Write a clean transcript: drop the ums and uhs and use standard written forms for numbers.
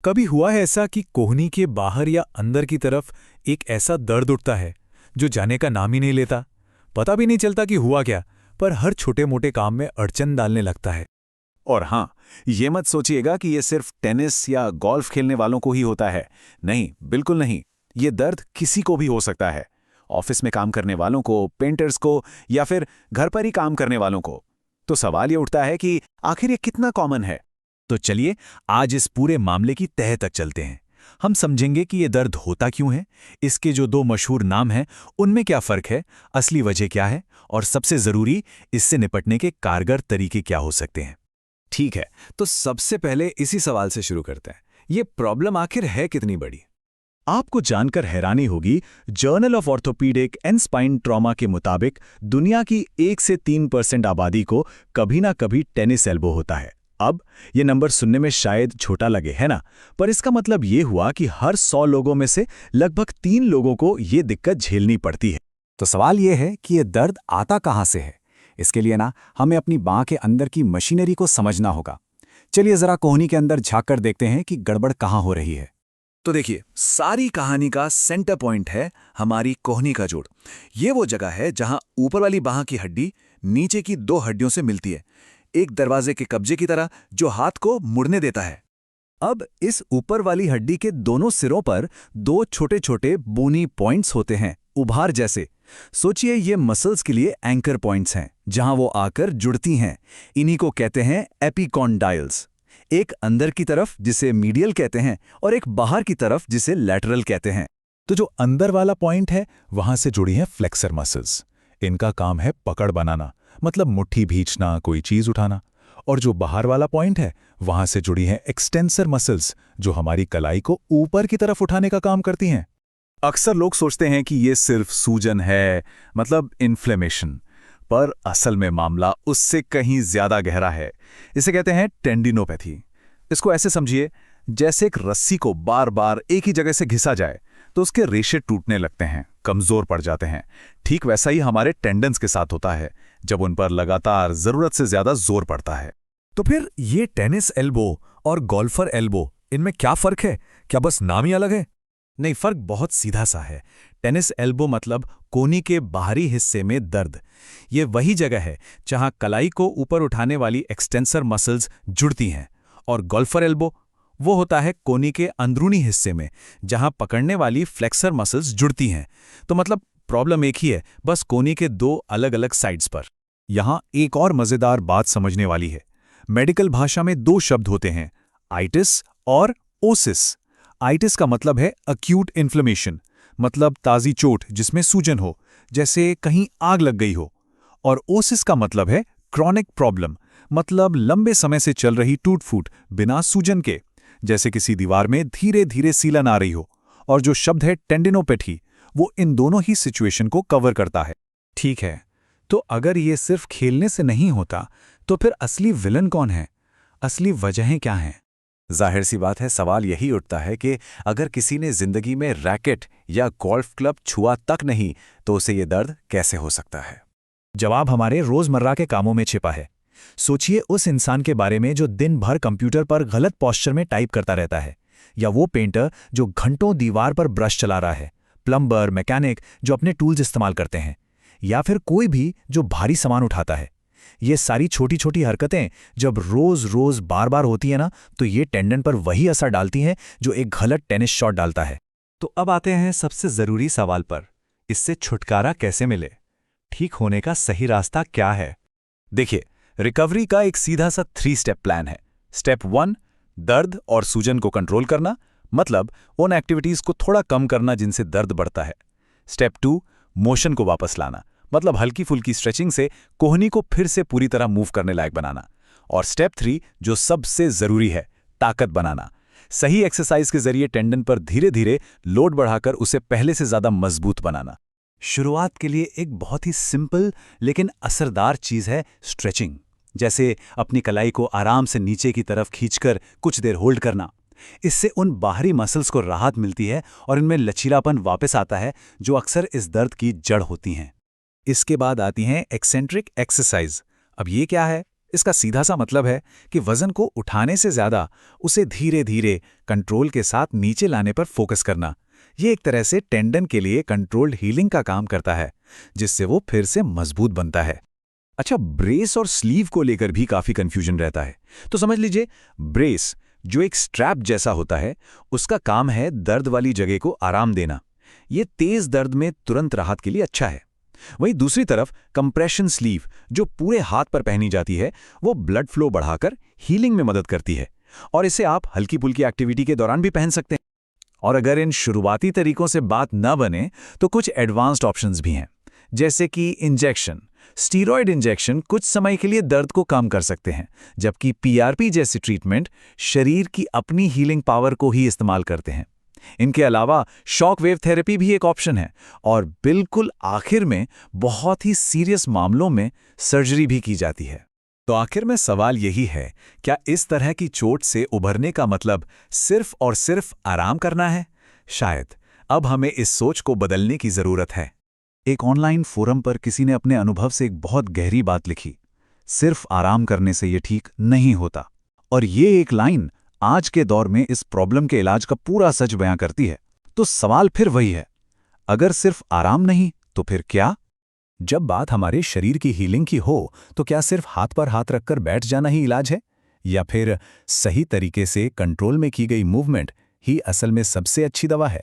कभी हुआ है ऐसा कि कोहनी के बाहर या अंदर की तरफ एक ऐसा दर्द उठता है जो जाने का नाम ही नहीं लेता। पता भी नहीं चलता कि हुआ क्या, पर हर छोटे मोटे काम में अड़चन डालने लगता है। और हाँ, ये मत सोचिएगा कि ये सिर्फ टेनिस या गोल्फ खेलने वालों को ही होता है। नहीं, बिल्कुल नहीं। ये दर्द किसी को भी हो सकता है। ऑफिस में काम करने वालों को, पेंटर्स को, या फिर घर पर ही काम करने वालों को। तो सवाल ये उठता है कि आखिर ये कितना कॉमन है। तो चलिए आज इस पूरे मामले की तह तक चलते हैं। हम समझेंगे कि ये दर्द होता क्यों है, इसके जो दो मशहूर नाम हैं उनमें क्या फ़र्क है, असली वजह क्या है, और सबसे ज़रूरी, इससे निपटने के कारगर तरीके क्या हो सकते हैं। ठीक है, तो सबसे पहले इसी सवाल से शुरू करते हैं। ये प्रॉब्लम आखिर है कितनी बड़ी? आपको जानकर हैरानी होगी, journal of orthopaedic and spine trauma के मुताबिक दुनिया की 1 से 3% आबादी को कभी ना कभी टेनिस एल्बो होता है। अब ये नंबर सुनने में शायद छोटा लगे, है ना? पर इसका मतलब ये हुआ कि हर 100 लोगों में से लगभग 3 लोगों को ये दिक्कत झेलनी पड़ती है। तो सवाल ये है कि ये दर्द आता कहाँ से है। इसके लिए ना हमें अपनी बांह के अंदर की मशीनरी को समझना होगा। चलिए जरा कोहनी के अंदर झांक कर देखते हैं कि गड़बड़ कहाँ हो रही है। तो देखिए, सारी कहानी का सेंटर पॉइंट है हमारी कोहनी का जोड़। ये वो जगह है जहां ऊपर वाली बांह की हड्डी नीचे की 2 हड्डियों से मिलती है, एक दरवाजे के कब्जे की तरह जो हाथ को मुड़ने देता है। अब इस ऊपर वाली हड्डी के दोनों सिरों पर 2 छोटे छोटे बोनी पॉइंट्स होते हैं, उभार जैसे। सोचिए ये मसल्स के लिए एंकर पॉइंट्स हैं, जहां वो आकर जुड़ती हैं। इन्हीं को कहते हैं एपिकॉन्डाइल्स। एक अंदर की तरफ जिसे मीडियल कहते हैं और एक बाहर की तरफ जिसे लैटरल कहते हैं। तो जो अंदर वाला पॉइंट है वहां से जुड़ी हैं फ्लेक्सर मसल्स। इनका काम है पकड़ बनाना, मतलब मुट्ठी भींचना, कोई चीज उठाना। और जो बाहर वाला पॉइंट है वहां से जुड़ी हैं एक्सटेंसर मसल्स, जो हमारी कलाई को ऊपर की तरफ उठाने का काम करती हैं। अक्सर लोग सोचते हैं कि ये सिर्फ सूजन है, मतलब इन्फ्लेमेशन, पर असल में मामला उससे कहीं ज्यादा गहरा है। इसे कहते हैं टेंडिनोपैथी। इसको ऐसे समझिए, जैसे एक रस्सी को बार बार एक ही जगह से घिसा जाए तो उसके रेशे टूटने लगते हैं, कमजोर पड़ जाते हैं। ठीक वैसा ही हमारे टेंडन्स के साथ होता है, जब उन पर लगातार जरूरत से ज्यादा जोर पड़ता है। तो फिर ये टेनिस एल्बो और गोल्फर एल्बो, इनमें क्या फर्क है? क्या बस नाम ही अलग है? नहीं, फर्क बहुत सीधा सा है। टेनिस एल्बो मतलब कोहनी के बाहरी हिस्से में दर्द। ये वही जगह है जहां कलाई को ऊपर उठाने वाली एक्सटेंसर मसल्स जुड़ती हैं। और गोल्फर एल्बो वो होता है कोहनी के अंदरूनी हिस्से में, जहां पकड़ने वाली फ्लेक्सर मसल्स जुड़ती हैं। तो मतलब प्रॉब्लम एक ही है, बस कोहनी के 2 अलग अलग साइड्स पर। यहां एक और मजेदार बात समझने वाली है। मेडिकल भाषा में 2 शब्द होते हैं, आइटिस और ओसिस। आइटिस का मतलब है अक्यूट इन्फ्लेमेशन, मतलब ताज़ी चोट जिसमें सूजन हो, जैसे कहीं आग लग गई हो। और ओसिस का मतलब है क्रॉनिक प्रॉब्लम, मतलब लंबे समय से चल रही टूट फूट बिना सूजन के, जैसे किसी दीवार में धीरे धीरे सीलन आ रही हो। और जो शब्द है टेंडिनोपैथी, वो इन दोनों ही सिचुएशन को कवर करता है। ठीक है, तो अगर ये सिर्फ खेलने से नहीं होता, तो फिर असली विलन कौन है? असली वजहें क्या हैं? जाहिर सी बात है, सवाल यही उठता है कि अगर किसी ने जिंदगी में रैकेट या गोल्फ क्लब छुआ तक नहीं, तो उसे ये दर्द कैसे हो सकता है? जवाब हमारे रोजमर्रा के कामों में छिपा है। सोचिए उस इंसान के बारे में जो दिन भर कंप्यूटर पर गलत पोस्चर में टाइप करता रहता है, या वो पेंटर जो घंटों दीवार पर ब्रश चला रहा है, प्लम्बर, मैकेनिक जो अपने टूल्स इस्तेमाल करते हैं, या फिर कोई भी जो भारी सामान उठाता है। ये सारी छोटी छोटी हरकतें जब रोज रोज बार बार होती है ना, तो ये टेंडन पर वही असर डालती हैं जो एक गलत टेनिस शॉट डालता है। तो अब आते हैं सबसे जरूरी सवाल पर, इससे छुटकारा कैसे मिले? ठीक होने का सही रास्ता क्या है? देखिए, रिकवरी का एक सीधा सा 3 स्टेप प्लान है। स्टेप 1, दर्द और सूजन को कंट्रोल करना, मतलब उन एक्टिविटीज को थोड़ा कम करना जिनसे दर्द बढ़ता है। स्टेप 2, मोशन को वापस लाना, मतलब हल्की फुल्की स्ट्रेचिंग से कोहनी को फिर से पूरी तरह मूव करने लायक बनाना। और स्टेप 3, जो सबसे जरूरी है, ताकत बनाना। सही एक्सरसाइज के जरिए टेंडन पर धीरे धीरे लोड बढ़ाकर उसे पहले से ज्यादा मजबूत बनाना। शुरुआत के लिए एक बहुत ही सिंपल लेकिन असरदार चीज है स्ट्रेचिंग। जैसे अपनी कलाई को आराम से नीचे की तरफ खींचकर कुछ देर होल्ड करना। इससे उन बाहरी मसल्स को राहत मिलती है और इनमें लचीलापन वापस आता है, जो अक्सर इस दर्द की जड़ होती हैं। इसके बाद आती हैं एक्सेंट्रिक एक्सरसाइज। अब ये क्या है? इसका सीधा सा मतलब है कि वजन को उठाने से ज्यादा उसे धीरे धीरे कंट्रोल के साथ नीचे लाने पर फोकस करना। ये एक तरह से टेंडन के लिए कंट्रोल्ड हीलिंग का काम करता है, जिससे वो फिर से मजबूत बनता है। अच्छा, ब्रेस और स्लीव को लेकर भी काफी कंफ्यूजन रहता है। तो समझ लीजिए, ब्रेस जो एक स्ट्रैप जैसा होता है, उसका काम है दर्द वाली जगह को आराम देना। ये तेज दर्द में तुरंत राहत के लिए अच्छा है। वहीं दूसरी तरफ कंप्रेशन स्लीव जो पूरे हाथ पर पहनी जाती है, वो ब्लड फ्लो बढ़ाकर हीलिंग में मदद करती है, और इसे आप हल्की फुल्की एक्टिविटी के दौरान भी पहन सकते हैं। और अगर इन शुरुआती तरीकों से बात न बने तो कुछ एडवांस्ड ऑप्शंस भी हैं, जैसे कि इंजेक्शन। स्टीरॉयड इंजेक्शन कुछ समय के लिए दर्द को कम कर सकते हैं, जबकि पीआरपी जैसी ट्रीटमेंट शरीर की अपनी हीलिंग पावर को ही इस्तेमाल करते हैं। इनके अलावा शॉक वेव थेरेपी भी एक ऑप्शन है, और बिल्कुल आखिर में बहुत ही सीरियस मामलों में सर्जरी भी की जाती है। तो आखिर में सवाल यही है, क्या इस तरह की चोट से उभरने का मतलब सिर्फ और सिर्फ आराम करना है? शायद अब हमें इस सोच को बदलने की जरूरत है। एक ऑनलाइन फोरम पर किसी ने अपने अनुभव से एक बहुत गहरी बात लिखी, सिर्फ आराम करने से ये ठीक नहीं होता। और ये एक लाइन आज के दौर में इस प्रॉब्लम के इलाज का पूरा सच बयां करती है। तो सवाल फिर वही है, अगर सिर्फ आराम नहीं तो फिर क्या? जब बात हमारे शरीर की हीलिंग की हो, तो क्या सिर्फ हाथ पर हाथ रखकर बैठ जाना ही इलाज है, या फिर सही तरीके से कंट्रोल में की गई मूवमेंट ही असल में सबसे अच्छी दवा है?